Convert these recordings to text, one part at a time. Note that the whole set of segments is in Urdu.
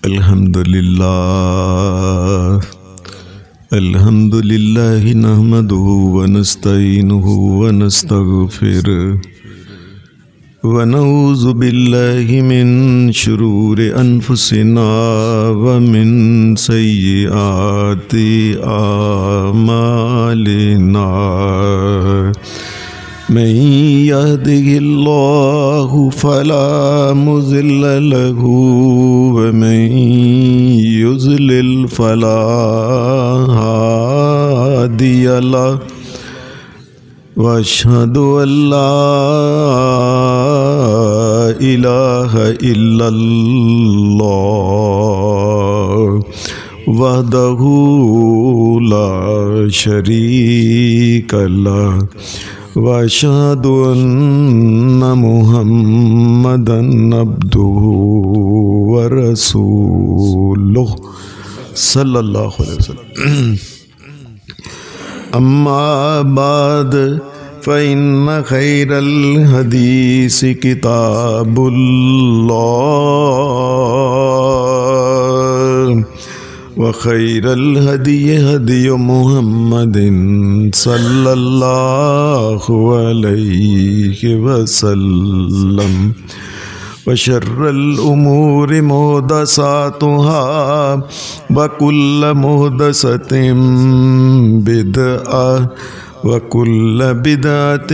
الحمد للہ نحمده ونستعینه ونستغفره ونعوذ باللہ من شرور انفسنا ومن سیئات اعمالنا من يهده الله فلا مضل له ومن يضلل فلا هادي له وأشهد أن لا إله إلا الله وحده لا شريك له وأشهد أن محمدًا عبده ورسوله صلی اللہ علیہ وسلم. اما بعد فإن خير الحديث كتاب الله وخير الهدي هدي محمد صلى الله عليه وسلم وشر الأمور محدثاتها وكل محدثة بدعة وكل بدعة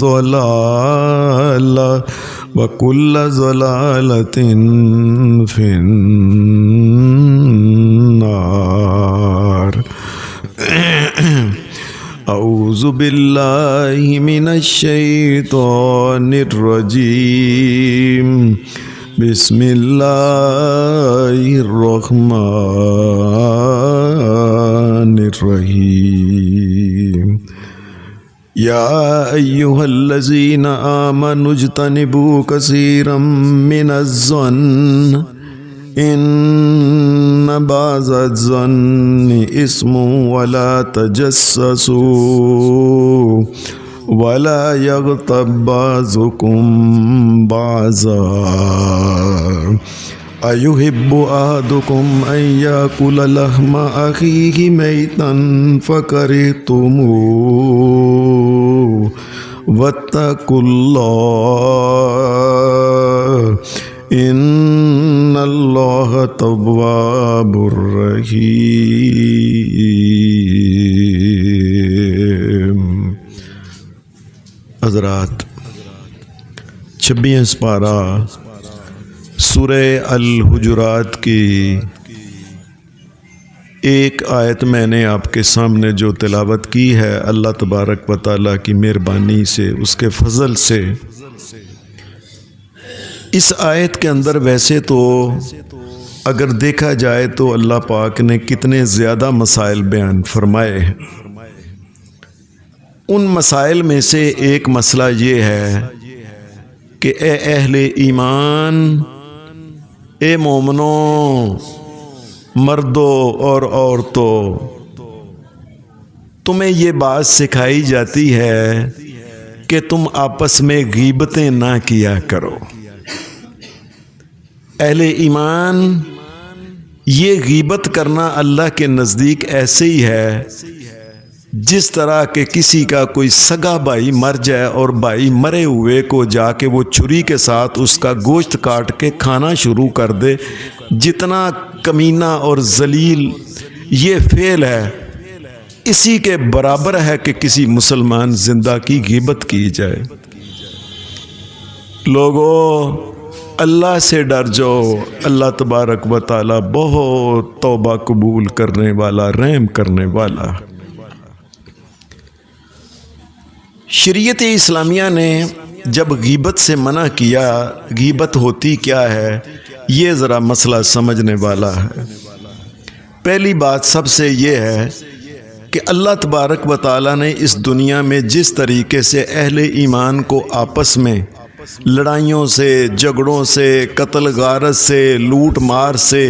ضلالة وكل ضلالة في النار. اعوذ باللہ من الشیطان الرجیم. بسم اللہ الرحمن الرحیم. یا ایہا الذین آمنوا اجتنبوا کثیرا من الظن ان بعض الظن اسم ولا تجسسوا ولا يغتب بعضكم بعضا أيحب أحدكم أن يأكل لحم أخيه ميتا فكرهتموه واتقوا الله ان اللہ تواب الرحیم. حضرات، 26 پارہ سورہ الحجرات کی ایک آیت میں نے آپ کے سامنے جو تلاوت کی ہے، اللہ تبارک و تعالیٰ کی مہربانی سے، اس کے فضل سے اس آیت کے اندر ویسے تو اگر دیکھا جائے تو اللہ پاک نے کتنے زیادہ مسائل بیان فرمائے ہیں. ان مسائل میں سے ایک مسئلہ یہ ہے کہ اے اہل ایمان، اے مومنوں، مردوں اور عورتوں، تمہیں یہ بات سکھائی جاتی ہے کہ تم آپس میں غیبتیں نہ کیا کرو. اہل ایمان، یہ غیبت کرنا اللہ کے نزدیک ایسے ہی ہے جس طرح کہ کسی کا کوئی سگا بھائی مر جائے اور بھائی مرے ہوئے کو جا کے وہ چھری کے ساتھ اس کا گوشت کاٹ کے کھانا شروع کر دے. جتنا کمینہ اور ذلیل یہ فعل ہے، اسی کے برابر ہے کہ کسی مسلمان زندہ کی غیبت کی جائے. لوگوں، اللہ سے ڈر جاؤ. اللہ تبارک و تعالی بہت توبہ قبول کرنے والا، رحم کرنے والا. شریعت اسلامیہ نے جب غیبت سے منع کیا، غیبت ہوتی کیا ہے، یہ ذرا مسئلہ سمجھنے والا ہے. پہلی بات سب سے یہ ہے کہ اللہ تبارک و تعالی نے اس دنیا میں جس طریقے سے اہل ایمان کو آپس میں لڑائیوں سے، جھگڑوں سے، قتل غارت سے، لوٹ مار سے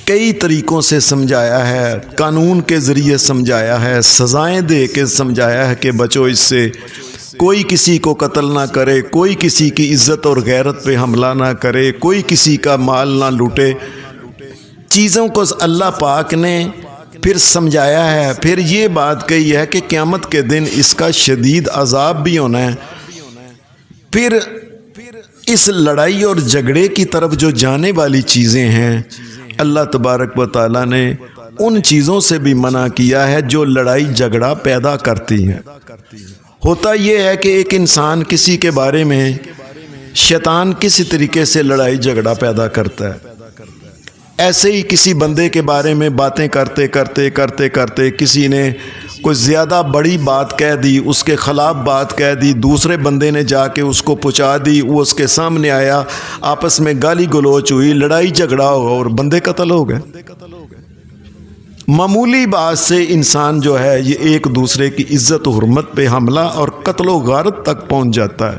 کئی طریقوں سے سمجھایا ہے، قانون کے ذریعے سمجھایا ہے، سزائیں دے کے سمجھایا ہے کہ بچو اس سے، کوئی کسی کو قتل نہ کرے، کوئی کسی کی عزت اور غیرت پہ حملہ نہ کرے، کوئی کسی کا مال نہ لوٹے۔ چیزوں کو اللہ پاک نے پھر سمجھایا ہے، پھر یہ بات کہی ہے کہ قیامت کے دن اس کا شدید عذاب بھی ہونا ہے۔ پھر اس لڑائی اور جھگڑے کی طرف جو جانے والی چیزیں ہیں، اللہ تبارک و تعالیٰ نے ان چیزوں سے بھی منع کیا ہے جو لڑائی جھگڑا پیدا کرتی ہیں۔ ہوتا یہ ہے کہ ایک انسان کسی کے بارے میں، شیطان کسی طریقے سے لڑائی جھگڑا پیدا کرتا ہے۔ ایسے ہی کسی بندے کے بارے میں باتیں کرتے کرتے کسی نے کوئی زیادہ بڑی بات کہہ دی، اس کے خلاف بات کہہ دی، دوسرے بندے نے جا کے اس کو پہنچا دی، وہ اس کے سامنے آیا، آپس میں گالی گلوچ ہوئی، لڑائی جھگڑا ہوا اور بندے قتل ہو گئے۔ معمولی بات سے انسان جو ہے یہ ایک دوسرے کی عزت و حرمت پہ حملہ اور قتل و غارت تک پہنچ جاتا ہے۔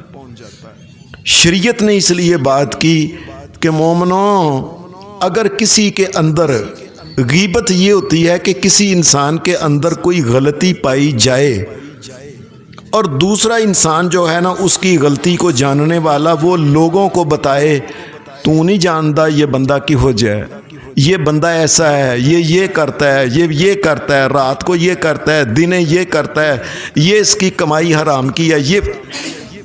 شریعت نے اس لیے بات کی کہ مومنوں، اگر کسی کے اندر غیبت یہ ہوتی ہے کہ کسی انسان کے اندر کوئی غلطی پائی جائے اور دوسرا انسان جو ہے نا اس کی غلطی کو جاننے والا وہ لوگوں کو بتائے، تو نہیں جانتا یہ بندہ کی ہو جائے، یہ بندہ ایسا ہے، یہ کرتا ہے، یہ کرتا ہے، رات کو یہ کرتا ہے، دنے یہ کرتا ہے، یہ اس کی کمائی حرام کی ہے۔ یہ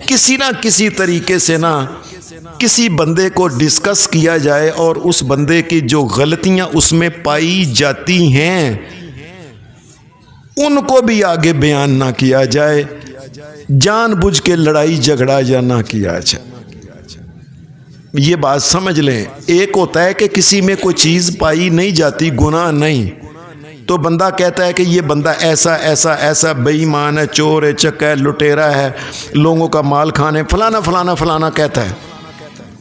کسی نہ کسی طریقے سے نا کسی بندے کو ڈسکس کیا جائے اور اس بندے کی جو غلطیاں اس میں پائی جاتی ہیں ان کو بھی آگے بیان نہ کیا جائے، جان بوجھ کے لڑائی جھگڑا یا نہ کیا جائے۔ یہ بات سمجھ لیں، ایک ہوتا ہے کہ کسی میں کوئی چیز پائی نہیں جاتی، گناہ نہیں، تو بندہ کہتا ہے کہ یہ بندہ ایسا ایسا ایسا بے ایمان ہے، چور ہے، چکا ہے، لٹیرا ہے، لوگوں کا مال کھانے، فلانا فلانا فلانا کہتا ہے۔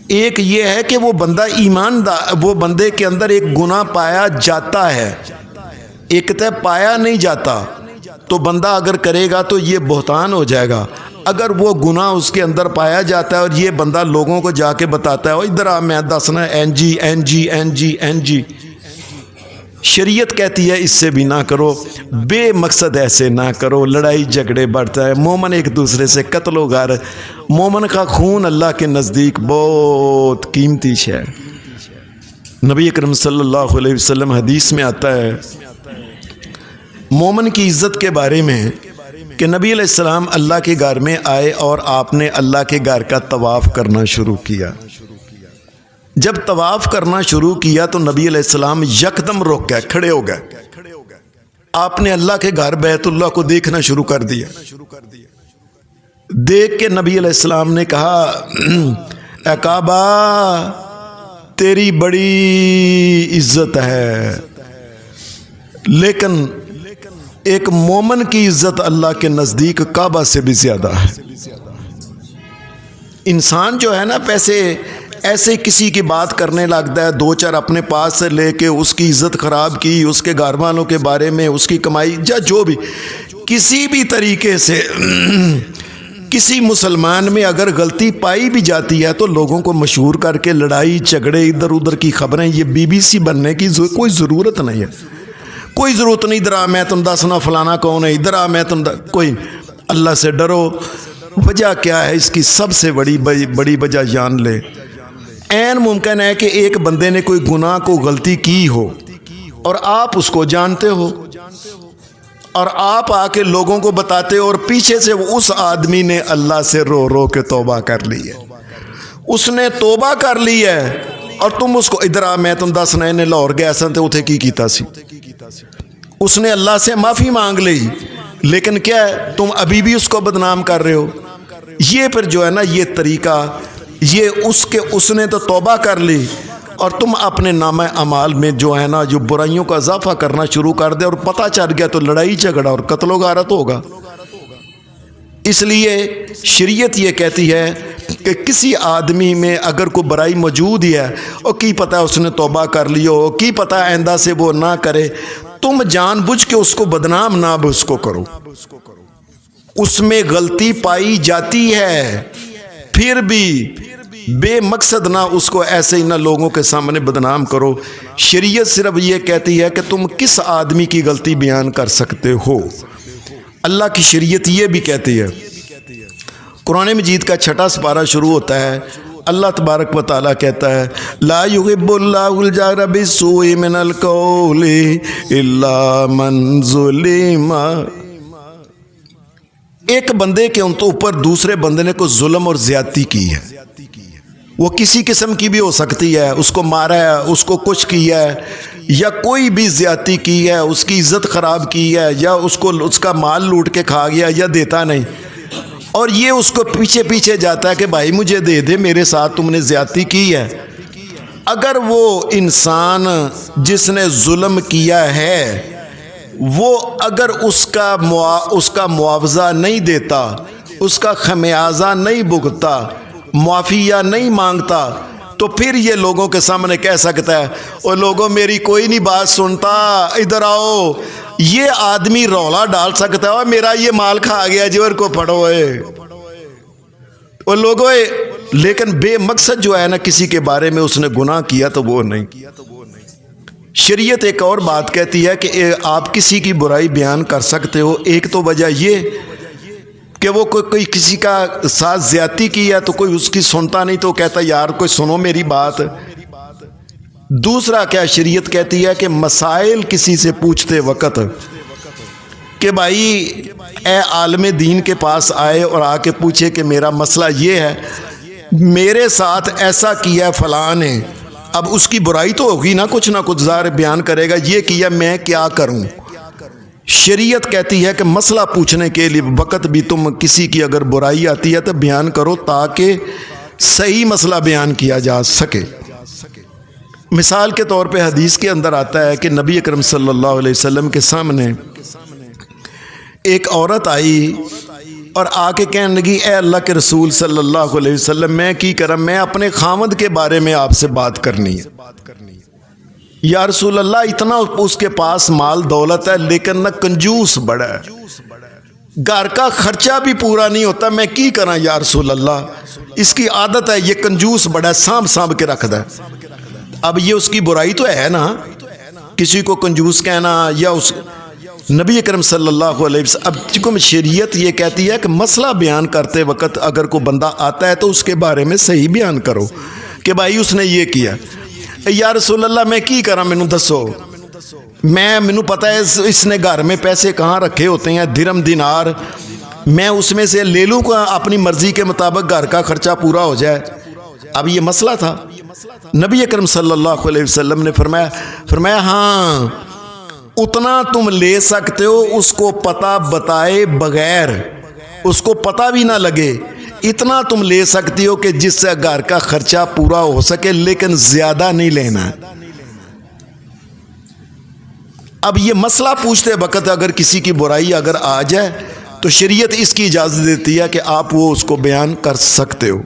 ایک یہ ہے کہ وہ بندہ ایماندار، وہ بندے کے اندر ایک گناہ پایا جاتا ہے، ایک تے پایا نہیں جاتا، تو بندہ اگر کرے گا تو یہ بہتان ہو جائے گا۔ اگر وہ گناہ اس کے اندر پایا جاتا ہے اور یہ بندہ لوگوں کو جا کے بتاتا ہے، ادھر آ میں دسنا این جی، شریعت کہتی ہے اس سے بھی نہ کرو، بے مقصد ایسے نہ کرو، لڑائی جھگڑے بڑھتا ہے، مومن ایک دوسرے سے قتل و غارت، مومن کا خون اللہ کے نزدیک بہت قیمتی ہے۔ نبی اکرم صلی اللہ علیہ وسلم حدیث میں آتا ہے مومن کی عزت کے بارے میں کہ نبی علیہ السلام اللہ کے گھر میں آئے اور آپ نے اللہ کے گھر کا طواف کرنا شروع کیا۔ جب طواف کرنا شروع کیا تو نبی علیہ السلام یکدم رک گئے، کھڑے ہو گئے۔ آپ نے اللہ کے گھر بیت اللہ کو دیکھنا شروع کر دیا۔ دیکھ کے نبی علیہ السلام نے کہا، اے کعبہ تیری بڑی عزت ہے، لیکن ایک مومن کی عزت اللہ کے نزدیک کعبہ سے بھی زیادہ ہے۔ انسان جو ہے نا ایسے کسی کی بات کرنے لگتا ہے، دو چار اپنے پاس سے لے کے اس کی عزت خراب کی، اس کے گھر والوں کے بارے میں، اس کی کمائی یا جو بھی کسی بھی طریقے سے کسی مسلمان میں اگر غلطی پائی بھی جاتی ہے تو لوگوں کو مشہور کر کے لڑائی جھگڑے ادھر ادھر کی خبریں، یہ بی بی سی بننے کی کوئی ضرورت نہیں ہے، کوئی ضرورت نہیں۔ ادھر آ میں تم دسنا فلانا کون ہے، ادھر آ میں تم کوئی، اللہ سے ڈرو۔ وجہ کیا ہے اس کی؟ سب سے بڑی وجہ جان لے، عین ممکن ہے کہ ایک بندے نے کوئی گناہ کو غلطی کی ہو اور آپ اس کو جانتے ہو اور آپ آ کے لوگوں کو بتاتے ہو اور پیچھے سے اس آدمی نے اللہ سے رو رو کے توبہ کر لی ہے، اس نے توبہ کر لی ہے اور تم اس کو ادھر آ میں تم دس نئے لاہور گیا سن تے اتھے کی کیتا سی، اس نے اللہ سے معافی مانگ لی، لیکن کیا ہے تم ابھی بھی اس کو بدنام کر رہے ہو۔ یہ پھر جو ہے نا یہ طریقہ، یہ اس نے تو توبہ کر لی اور تم اپنے نامہ اعمال میں جو ہے نا جو برائیوں کا اضافہ کرنا شروع کر دے اور پتہ چل گیا تو لڑائی جھگڑا اور قتل و غارت ہوگا۔ اس لیے شریعت یہ کہتی ہے کہ کسی آدمی میں اگر کوئی برائی موجود ہی ہے اور کی پتہ اس نے توبہ کر لی ہو، کی پتہ آئندہ سے وہ نہ کرے، تم جان بوجھ کے اس کو بدنام نہ اس کو کرو۔ اس میں غلطی پائی جاتی ہے، پھر بھی بے مقصد نہ اس کو ایسے ہی نہ لوگوں کے سامنے بدنام کرو۔ شریعت صرف یہ کہتی ہے کہ تم کس آدمی کی غلطی بیان کر سکتے ہو۔ اللہ کی شریعت یہ بھی کہتی ہے قرآن مجید کا 6واں سپارہ شروع ہوتا ہے، اللہ تبارک و تعالیٰ کہتا ہے لا یحب اللہ الجہر بالسوء من القول الا من ظلم۔ ایک بندے کے اوپر دوسرے بندے نے کوئی ظلم اور زیادتی کی ہے، وہ کسی قسم کی بھی ہو سکتی ہے، اس کو مارا ہے، اس کو کچھ کیا ہے، یا کوئی بھی زیادتی کی ہے، اس کی عزت خراب کی ہے، یا اس کا مال لوٹ کے کھا گیا یا دیتا نہیں، اور یہ اس کو پیچھے پیچھے جاتا ہے کہ بھائی مجھے دے دے، میرے ساتھ تم نے زیادتی کی ہے۔ اگر وہ انسان جس نے ظلم کیا ہے وہ اگر اس کا معاوضہ نہیں دیتا، اس کا خمیازہ نہیں بھگتتا، معافیہ نہیں مانگتا، تو پھر یہ لوگوں کے سامنے کہہ سکتا ہے اور لوگوں میری کوئی نہیں بات سنتا، ادھر آؤ۔ یہ آدمی رولا ڈال سکتا ہے اور میرا یہ مال کھا گیا جی اور کو پڑھو ہے اور لوگوں، لیکن بے مقصد جو ہے نا کسی کے بارے میں اس نے گناہ کیا تو وہ نہیں۔ شریعت ایک اور بات کہتی ہے کہ آپ کسی کی برائی بیان کر سکتے ہو، ایک تو وجہ یہ کہ وہ کوئی کسی کا ساتھ زیادتی کی ہے تو کوئی اس کی سنتا نہیں تو کہتا یار کوئی سنو میری بات۔ دوسرا کیا شریعت کہتی ہے کہ مسائل کسی سے پوچھتے وقت کہ بھائی اے عالم دین کے پاس آئے اور آ کے پوچھے کہ میرا مسئلہ یہ ہے، میرے ساتھ ایسا کیا فلاں نے، اب اس کی برائی تو ہوگی نا، کچھ نہ کچھ ظاہر بیان کرے گا، یہ کیا میں کیا کروں۔ شریعت کہتی ہے کہ مسئلہ پوچھنے کے لیے وقت بھی تم کسی کی اگر برائی آتی ہے تو بیان کرو تاکہ صحیح مسئلہ بیان کیا جا سکے۔ مثال کے طور پہ حدیث کے اندر آتا ہے کہ نبی اکرم صلی اللہ علیہ وسلم کے سامنے ایک عورت آئی اور آ کے کہنے لگی اے اللہ کے رسول صلی اللہ علیہ وسلم میں کی کرم، میں اپنے خامد کے بارے میں آپ سے بات کرنی ہے۔ یا رسول اللہ اتنا اس کے پاس مال دولت ہے لیکن نہ کنجوس بڑا ہے، گھر کا خرچہ بھی پورا نہیں ہوتا، میں کی کرا یا رسول اللہ، اس کی عادت ہے یہ کنجوس بڑا ہے، سانپ کے رکھ دا۔ اب یہ اس کی برائی تو ہے نا، کسی کو کنجوس کہنا یا اس نبی اکرم صلی اللہ علیہ وسلم۔ اب چکم شریعت یہ کہتی ہے کہ مسئلہ بیان کرتے وقت اگر کوئی بندہ آتا ہے تو اس کے بارے میں صحیح بیان کرو کہ بھائی اس نے یہ کیا۔ یا رسول اللہ میں کی کرا، مینوں دسو، مینوں پتہ ہے اس نے گھر میں پیسے کہاں رکھے ہوتے ہیں، درم دینار، میں اس میں سے لے لوں گا اپنی مرضی کے مطابق گھر کا خرچہ پورا ہو جائے۔ اب یہ مسئلہ تھا، نبی اکرم صلی اللہ علیہ وسلم نے فرمایا ہاں اتنا تم لے سکتے ہو، اس کو پتہ بتائے بغیر، اس کو پتہ بھی نہ لگے، اتنا تم لے سکتی ہو کہ جس سے گھر کا خرچہ پورا ہو سکے، لیکن زیادہ نہیں لینا۔ اب یہ مسئلہ پوچھتے وقت اگر کسی کی برائی اگر آ جائے تو شریعت اس کی اجازت دیتی ہے کہ آپ وہ اس کو بیان کر سکتے ہو۔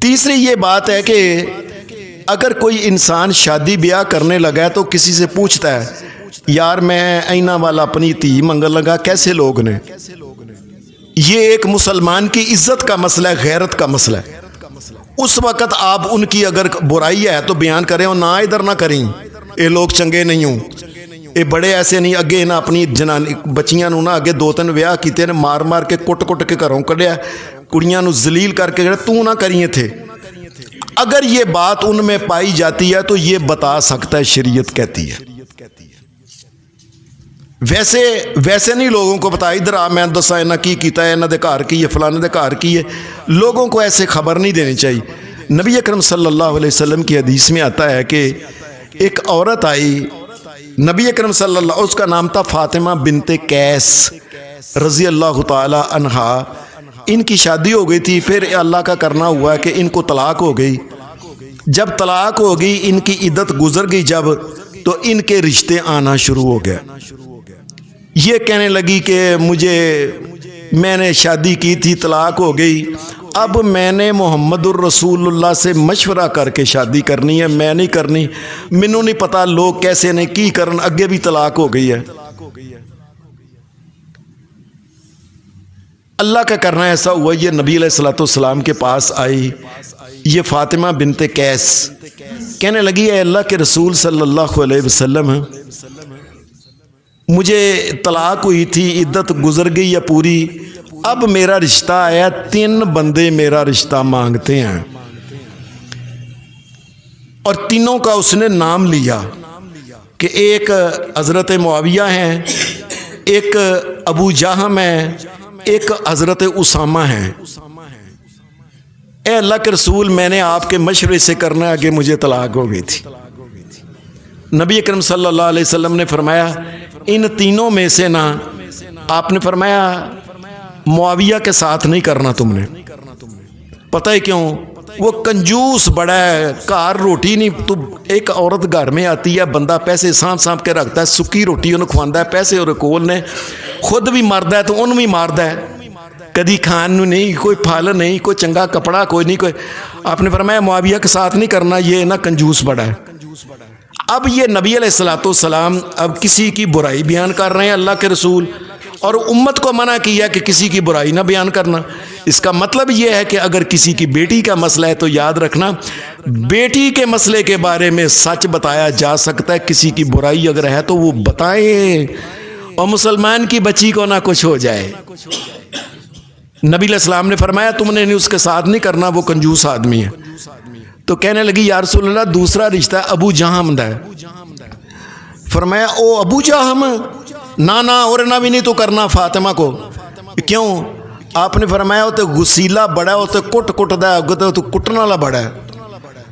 تیسری یہ بات ہے کہ اگر کوئی انسان شادی بیاہ کرنے لگا ہے تو کسی سے پوچھتا ہے یار میں اینا والا اپنی تھی منگل لگا، کیسے لوگ نے، یہ ایک مسلمان کی عزت کا مسئلہ ہے، غیرت کا مسئلہ ہے۔ اس وقت آپ ان کی اگر برائی ہے تو بیان کریں اور نہ ادھر نہ کریں اے لوگ چنگے نہیں ہوں، اے بڑے ایسے نہیں، اگے نہ اپنی جنانی بچیاں نو نہ اگے 2-3 ویاہ کیتے نے، مار مار کے کٹ کے گھروں کڈیا، کڑیاں نو ذلیل کر کے تو نہ کریے تھے۔ اگر یہ بات ان میں پائی جاتی ہے تو یہ بتا سکتا ہے، شریعت کہتی ہے۔ ویسے نہیں لوگوں کو بتا ادھر آ میں دسا انہاں کی کیتا ہے، انہاں دے گھر کی ہے، فلانے دے گھر کی ہے، لوگوں کو ایسے خبر نہیں دینی چاہیے۔ نبی اکرم صلی اللہ علیہ وسلم کی حدیث میں آتا ہے کہ ایک عورت آئی، نبی اکرم صلی اللہ، اس کا نام تھا فاطمہ بنت قیس رضی اللہ تعالی عنہا، ان کی شادی ہو گئی تھی، پھر اللہ کا کرنا ہوا کہ ان کو طلاق ہو گئی۔ جب طلاق ہو گئی، ان کی عدت گزر گئی جب، تو ان کے رشتے آنا شروع ہو گئے۔ یہ کہنے لگی کہ میں نے شادی کی تھی، طلاق ہو گئی، اب میں نے محمد الرسول اللہ سے مشورہ کر کے شادی کرنی ہے، میں نہیں کرنی، مینوں نہیں پتا لوگ کیسے نے کی کرن، اگے بھی طلاق ہو گئی ہے۔ اللہ کا کرنا ایسا ہوا، یہ نبی علیہ الصلوۃ والسلام کے پاس آئی، یہ فاطمہ بنت قیس کہنے لگی اے اللہ کے رسول صلی اللہ علیہ وسلم، مجھے طلاق ہوئی تھی، عدت گزر گئی ہے پوری، اب میرا رشتہ آیا, 3 بندے میرا رشتہ مانگتے ہیں اور تینوں کا اس نے نام لیا کہ ایک حضرت معاویہ ہیں, ایک ابو جہم ہے, ایک حضرت اسامہ ہیں. اے اللہ کے رسول, میں نے آپ کے مشورے سے کرنا آگے مجھے طلاق ہو گئی تھی. نبی اکرم صلی اللہ علیہ وسلم نے فرمایا ان تینوں میں سے نا, آپ نے فرمایا معاویہ کے ساتھ نہیں کرنا تم نے. پتہ ہے کیوں؟ وہ کنجوس بڑا ہے, گھر روٹی نہیں. تو ایک عورت گھر میں آتی ہے, بندہ پیسے سانپ کے رکھتا ہے, سکی روٹی انہوں کھواندا ہے, پیسے اور کول نے, خود بھی مرد ہے تو انہوں بھی ماردا ہے, کدی کھان نو نہیں, کوئی پھل نہیں, کوئی چنگا کپڑا کوئی نہیں, کوئی. آپ نے فرمایا معاویہ کے ساتھ نہیں کرنا, یہ نا کنجوس بڑا ہے. اب یہ نبی علیہ الصلوۃ والسلام اب کسی کی برائی بیان کر رہے ہیں اللہ کے رسول, اور امت کو منع کیا کہ کسی کی برائی نہ بیان کرنا. اس کا مطلب یہ ہے کہ اگر کسی کی بیٹی کا مسئلہ ہے تو یاد رکھنا بیٹی کے مسئلے کے بارے میں سچ بتایا جا سکتا ہے, کسی کی برائی اگر ہے تو وہ بتائیں, اور مسلمان کی بچی کو نہ کچھ ہو جائے. نبی علیہ السلام نے فرمایا تم نے اس کے ساتھ نہیں کرنا, وہ کنجوس آدمی ہے. تو کہنے لگی یا رسول اللہ دوسرا رشتہ ابو جہم ہے. فرمایا او ابو جہم, نہ اور نہ بھی نہیں تو کرنا فاطمہ کو. کیوں؟ آپ نے فرمایا وہ تو غسیلا بڑا, وہ تو کٹدا ہے, تو کٹن والا بڑا ہے.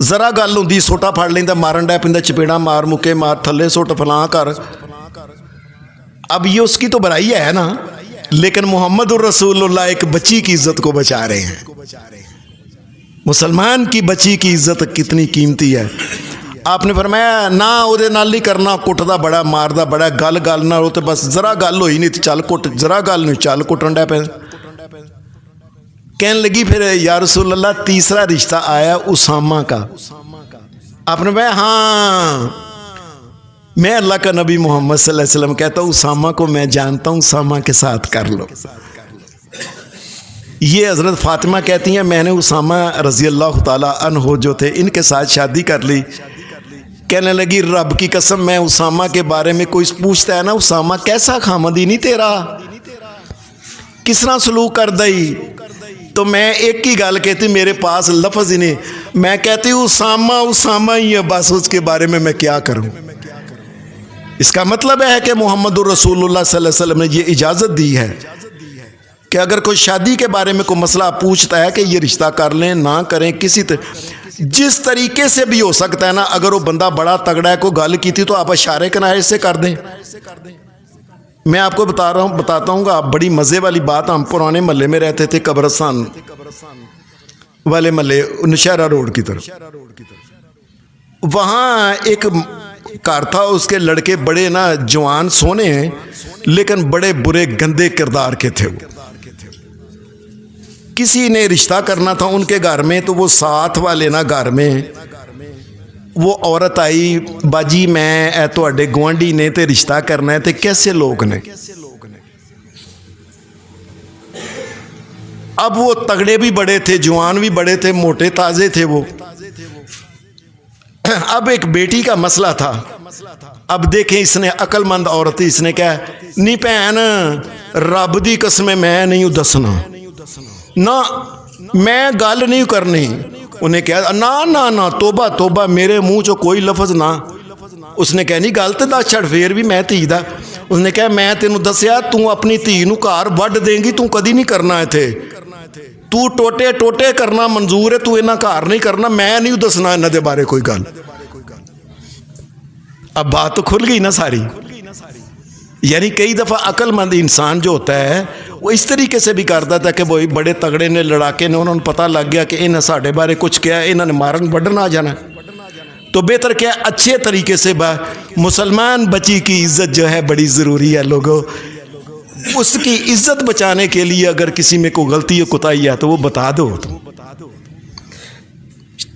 ذرا گل ہوندی سوٹا پھڑ لیندا, مارن ڈے پیندا, چپیڑا مار مکے مار, تھلے سوٹ فلاں کر. اب یہ اس کی تو برائی ہے نا, لیکن محمد الرسول اللہ ایک بچی کی عزت کو بچا رہے ہیں. مسلمان کی بچی کی عزت کتنی قیمتی ہے. آپ نے فرمایا نہ وہ نہیں کرنا, کٹدا بڑا, ماردا بڑا, گل نہ ہو تو بس ذرا گل ہوئی نہیں تو چل کٹ, ذرا گل نہیں چل کٹن ڈے پہ. کہنے لگی پھر یا رسول اللہ تیسرا رشتہ آیا اسامہ کا. آپ نے فرمایا ہاں میں اللہ کا نبی محمد صلی اللہ علیہ وسلم کہتا ہوں اسامہ کو میں جانتا ہوں, اسامہ کے ساتھ کر لو. یہ حضرت فاطمہ کہتی ہیں میں نے اسامہ رضی اللہ تعالیٰ عنہ جو تھے ان کے ساتھ شادی کر لی. کہنے لگی رب کی قسم میں اسامہ کے بارے میں کوئی پوچھتا ہے نا, اسامہ کیسا خامدی نہیں تیرا, کس طرح سلوک کر دئی, تو میں ایک ہی گل کہتی, میرے پاس لفظ ہی نہیں, میں کہتی ہوں اسامہ ہی ہے بس, اس کے بارے میں کیا کروں. اس کا مطلب ہے کہ محمد الرسول اللہ صلی اللہ علیہ وسلم نے یہ اجازت دی ہے کہ اگر کوئی شادی کے بارے میں کوئی مسئلہ پوچھتا ہے کہ یہ رشتہ کر لیں نہ کریں, کسی جس طریقے سے بھی ہو سکتا ہے نا. اگر وہ بندہ بڑا تگڑا ہے, کوئی گل کی تھی تو آپ اشارے کنارے سے کر دیں. میں آپ کو بتاتا ہوں گا بڑی مزے والی بات. ہم پرانے محلے میں رہتے تھے, قبرستان والے محلے, نشہرہ روڈ کی طرف. وہاں ایک گھر تھا, اس کے لڑکے بڑے نا جوان سونے ہیں لیکن بڑے برے گندے کردار کے تھے. وہ کسی نے رشتہ کرنا تھا ان کے گھر میں, تو وہ ساتھ والے نا گھر میں وہ عورت آئی, باجی میں اے تواڈے گوانڈی نے تے رشتہ کرنا ہے, تے کیسے لوگ نے. اب وہ تگڑے بھی بڑے تھے, جوان بھی بڑے تھے, موٹے تازے تھے وہ. اب ایک بیٹی کا مسئلہ تھا. اب دیکھیں اس نے عقل مند عورت, اس نے کہا نہیں بھین رب دی قسم میں نہیں دسنا, نہ میں گل نہیں کرنی. انہیں کہا نہ توبہ توبہ, میرے منہ چو کوئی لفظ نہ. اس نے کہا نہیں گل تو دس چھڑ, پھر بھی میں دھی دا. اس نے کہا میں تینوں دسیا تو اپنی دھی نو گھر وڈ دیں گی, تو کدی نہیں کرنا اتنے, تو ٹوٹے کرنا منظور ہے, تو انہاں گھر نہیں کرنا, میں نہیں دسنا انہاں دے بارے کوئی گل. اب بات تو کھل گئی نا ساری. یعنی کئی دفعہ عقل مند انسان جو ہوتا ہے وہ اس طریقے سے بھی کرتا تھا کہ وہی بڑے تگڑے نے, لڑاکے نے, انہوں نے پتہ لگ گیا کہ انہیں ساڑھے بارے کچھ کیا, انہوں نے مارن بڑھن آ جانا. تو بہتر کیا اچھے طریقے سے مسلمان بچی کی عزت جو ہے بڑی ضروری ہے. لوگوں اس کی عزت بچانے کے لیے اگر کسی میں کوئی غلطی و کوتاہی ہے تو وہ بتا دو.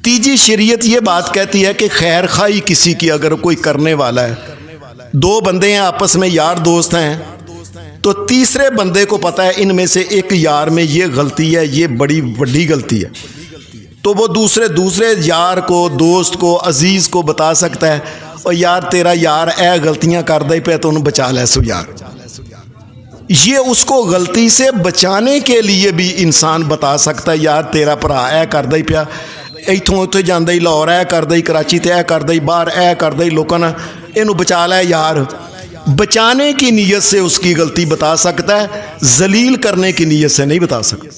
تیجی شریعت یہ بات کہتی ہے کہ خیر خواہی کسی کی اگر کوئی کرنے والا ہے, دو بندے ہیں آپس میں یار دوست ہیں, تو تیسرے بندے کو پتا ہے ان میں سے ایک یار میں یہ غلطی ہے, یہ بڑی بڑی غلطی ہے, تو وہ دوسرے یار کو, دوست کو, عزیز کو بتا سکتا ہے اور یار تیرا یار اے غلطیاں کر دے پہ تو انہوں بچا لے سو یار. یہ اس کو غلطی سے بچانے کے لیے بھی انسان بتا سکتا ہے، یار تیرا بھرا اے کردا ہی پیا، ایتھوں اتھے جاندا ہی، لاہور اے کردا ہی، کراچی تے اے کردا ہی، باہر اے کردا ہی، لوکاں نہ اینو بچا لے یار۔ بچانے کی نیت سے اس کی غلطی بتا سکتا ہے، ذلیل کرنے کی نیت سے نہیں بتا سکتا۔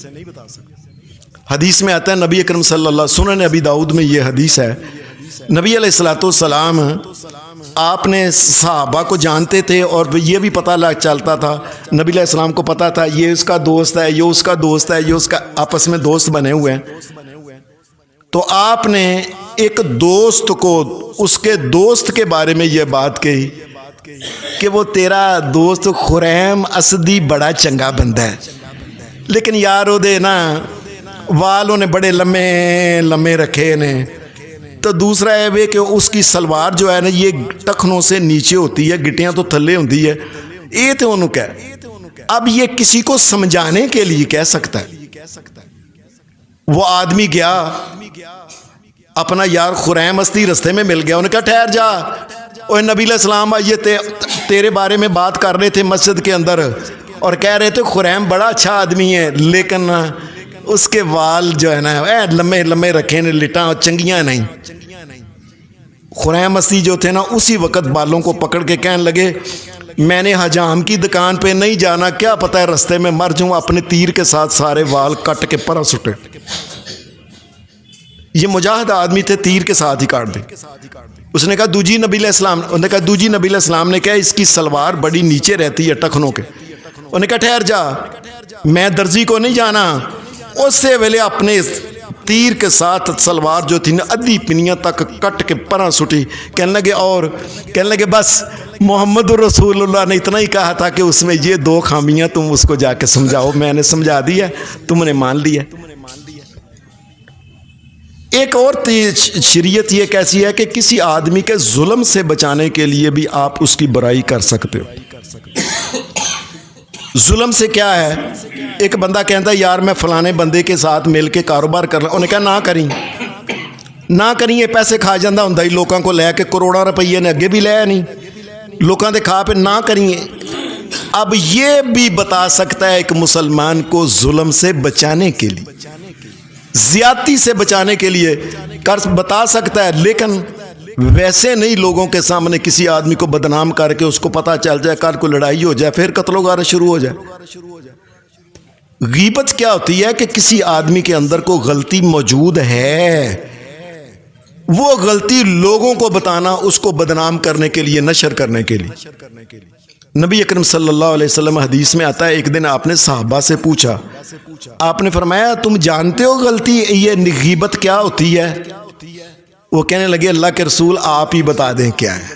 حدیث میں آتا ہے نبی اکرم صلی اللہ، سنن ابی داؤد میں یہ حدیث ہے، نبی علیہ السلام آپ نے صحابہ کو جانتے تھے اور یہ بھی پتہ چلتا تھا، نبی علیہ السلام کو پتہ تھا یہ اس کا دوست ہے، یہ اس کا دوست ہے، یہ اس کا، آپس میں دوست بنے ہوئے ہیں۔ تو آپ نے ایک دوست کو اس کے دوست کے بارے میں یہ بات کہی کہ وہ تیرا دوست خریم اسدی بڑا چنگا بندہ ہے، لیکن یار وہ دے نا والوں نے بڑے لمے لمے رکھے نے۔ تو دوسرا ہے کہ اس کی سلوار جو ہے نا یہ ٹخنوں سے نیچے ہوتی ہے، گٹیاں تو تھلے ہوتی ہے، یہ تو انہوں کہہ، اب یہ کسی کو سمجھانے کے لیے کہہ سکتا ہے۔ وہ آدمی گیا اپنا یار خریم اسدی رستے میں مل گیا، انہوں نے کہا ٹھہر جا، اور نبی علیہ السلام یہ تیرے بارے میں بات کر رہے تھے مسجد کے اندر اور کہہ رہے تھے خریم بڑا اچھا آدمی ہے، لیکن اس کے وال جو ہے نا لمے لمے رکھے نے، لٹاں چنگیاں نہیں۔ خریم اسدی جو تھے نا اسی وقت بالوں کو پکڑ کے کہنے لگے میں نے حجام کی دکان پہ نہیں جانا، کیا پتہ ہے رستے میں مر جاؤں، اپنے تیر کے ساتھ سارے وال کٹ کے پرا سٹے۔ یہ مجاہد آدمی تھے، تیر کے ساتھ ہی کاٹ دے۔ اس نے کہا دوجی نبی علیہ السلام، انہوں نے کہا دوجی نبی علیہ السلام نے کہا اس کی سلوار بڑی نیچے رہتی ہے ٹخنوں کے۔ انہوں نے کہا ٹھہر جا، میں درزی کو نہیں جانا۔ اس سے ویلے اپنے تیر کے ساتھ سلوار جو تھی نا ادھی پنیاں تک کٹ کے پرا سٹی۔ کہنے لگے بس محمد رسول اللہ نے اتنا ہی کہا تھا کہ اس میں یہ دو خامیاں تم اس کو جا کے سمجھاؤ، میں نے سمجھا دیا، تم نے مان لیا۔ ایک اور شریعت یہ کیسی ہے کہ کسی آدمی کے ظلم سے بچانے کے لیے بھی آپ اس کی برائی کر سکتے ہو۔ ظلم سے کیا ہے؟ ایک بندہ کہتا ہے یار میں فلانے بندے کے ساتھ مل کے کاروبار کر رہا ہوں، انہیں کہا نہ کریں، یہ پیسے کھا جاندہ ہوں ہی لوگوں کو لے کے، کروڑا روپیے نے اگے بھی لے نہیں، لوگوں دے کھا پہ نہ کریں۔ اب یہ بھی بتا سکتا ہے ایک مسلمان کو ظلم سے بچانے کے لیے، زیادتی سے بچانے کے لیے بتا سکتا ہے، لیکن ویسے نہیں لوگوں کے سامنے کسی آدمی کو بدنام کر کے اس کو پتہ چل جائے، کل کو لڑائی ہو جائے، پھر قتل و غارت شروع ہو جائے۔ غیبت کیا ہوتی ہے کہ کسی آدمی کے اندر کوئی غلطی موجود ہے، وہ غلطی لوگوں کو بتانا، اس کو بدنام کرنے کے لیے، نشر کرنے کے لیے۔ نبی اکرم صلی اللہ علیہ وسلم حدیث میں آتا ہے ایک دن آپ نے صحابہ سے پوچھا، آپ نے فرمایا تم جانتے ہو غلطی یہ غیبت کیا ہوتی ہے؟ وہ کہنے لگے اللہ کے رسول آپ ہی بتا دیں کیا ہے۔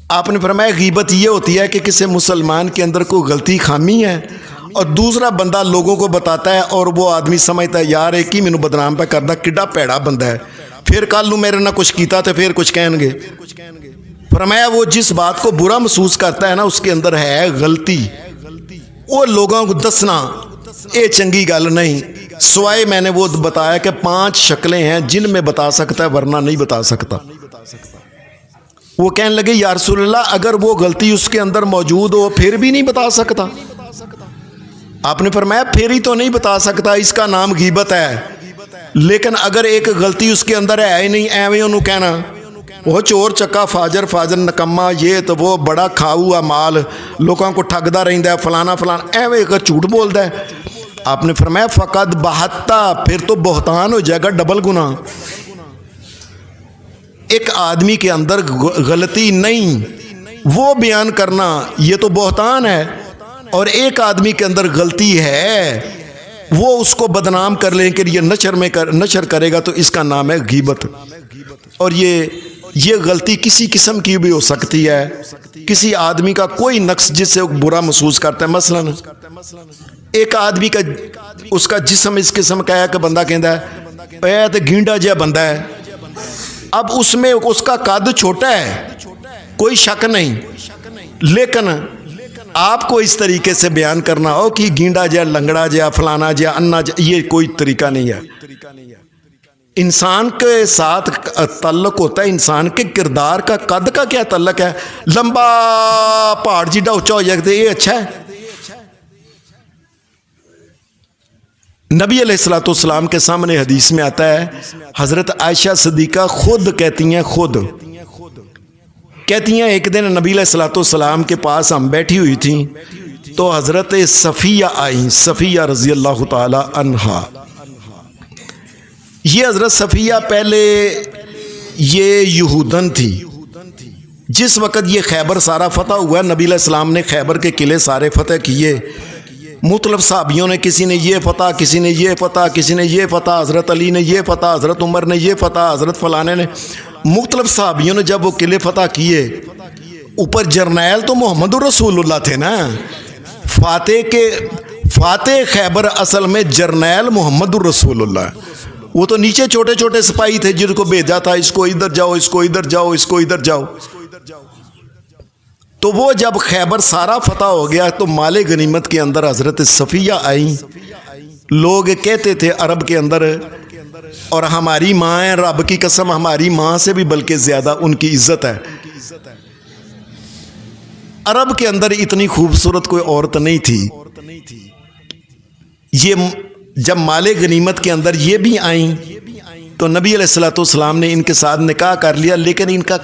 آپ نے فرمایا غیبت یہ ہوتی ہے کہ کسی مسلمان کے اندر کوئی غلطی خامی ہے اور دوسرا بندہ لوگوں کو بتاتا ہے اور وہ آدمی سمجھتا ہے یار ایک ہی مینوں بدنام پہ کردا، کڈا پیڑا بندہ ہے، پھر کل نوں میرے نہ کچھ کیتا تو پھر کچھ کہیں گے۔ فرمایا وہ جس بات کو برا محسوس کرتا ہے نا اس کے اندر ہے غلطی، وہ لوگوں کو دسنا اے چنگی گل نہیں، سوائے میں نے وہ بتایا کہ 5 شکلیں ہیں جن میں بتا سکتا ہے ورنہ نہیں بتا سکتا۔ وہ کہنے لگے یا رسول اللہ اگر وہ غلطی اس کے اندر موجود ہو پھر بھی نہیں بتا سکتا؟ آپ نے فرمایا پھر ہی تو نہیں بتا سکتا، اس کا نام غیبت ہے، لیکن اگر ایک غلطی اس کے اندر ہے ہی نہیں، ایویں انہوں کہنا وہ چور چکا فاجر نکما، یہ تو وہ بڑا کھاؤ مال، لوگوں کو ٹھگدا رہندا ہے، فلانا ایویں اگر جھوٹ بولدا ہے۔ آپ نے فرمایا فقد بہتا، پھر تو بہتان ہو جائے گا، ڈبل گناہ۔ ایک آدمی کے اندر غلطی نہیں وہ بیان کرنا یہ تو بہتان ہے، اور ایک آدمی کے اندر غلطی ہے وہ اس کو بدنام کرنے کے لیے نشر کرے گا تو اس کا نام ہے غیبت۔ اور یہ غلطی کسی قسم کی بھی ہو سکتی ہے، کسی آدمی کا کوئی نقص جس سے برا محسوس کرتا ہے، مثلا ایک آدمی کا اس کا جسم اس قسم کا ہے کہ بندہ کہتا ہے اے تے گینڈا جہا بندہ ہے، اب اس میں اس کا قد چھوٹا ہے کوئی شک نہیں، لیکن آپ کو اس طریقے سے بیان کرنا ہو کہ گینڈا جہا، لنگڑا جہا، فلانا جہا، انا جہا، یہ کوئی طریقہ نہیں ہے۔ انسان کے ساتھ تعلق ہوتا ہے انسان کے کردار کا، قد کا کیا تعلق ہے؟ لمبا پہاڑ جیڈا اونچا ہو جائے یہ اچھا ہے؟ نبی علیہ الصلوۃ والسلام کے سامنے حدیث میں آتا ہے، حضرت عائشہ صدیقہ خود کہتی ہیں ایک دن نبی علیہ الصلوۃ والسلام کے پاس ہم بیٹھی ہوئی تھیں تو حضرت صفیہ آئیں، صفیہ رضی اللہ تعالی عنہا۔ یہ حضرت صفیہ پہلے یہ یہودن تھی۔ جس وقت یہ خیبر سارا فتح ہوا، نبی علیہ السلام نے خیبر کے قلعے سارے فتح کیے، مختلف صحابیوں نے کسی نے یہ فتح، کسی نے یہ فتح، کسی نے یہ فتح، حضرت علی نے یہ فتح، حضرت عمر نے یہ فتح، حضرت فلانے نے، مختلف صحابیوں نے جب وہ قلعے فتح کیے، اوپر جرنیل تو محمد رسول اللہ تھے نا، فاتح خیبر اصل میں جرنیل محمد رسول اللہ، وہ تو نیچے چھوٹے چھوٹے سپاہی تھے جن کو بھیجا تھا، اس کو ادھر جاؤ، اس کو ادھر جاؤ، اس کو ادھر جاؤ۔ تو وہ جب خیبر سارا فتح ہو گیا تو مال غنیمت کے اندر حضرت صفیہ آئیں۔ لوگ کہتے تھے عرب کے اندر، اور ہماری ماں ہے، رب کی قسم ہماری ماں سے بھی بلکہ زیادہ ان کی عزت ہے۔ عرب کے اندر اتنی خوبصورت کوئی عورت نہیں تھی۔ یہ جب مال غنیمت کے اندر یہ بھی آئیں تو نبی علیہ الصلوۃ والسلام نے ان کے ساتھ نکاح کر لیا، لیکن ان کا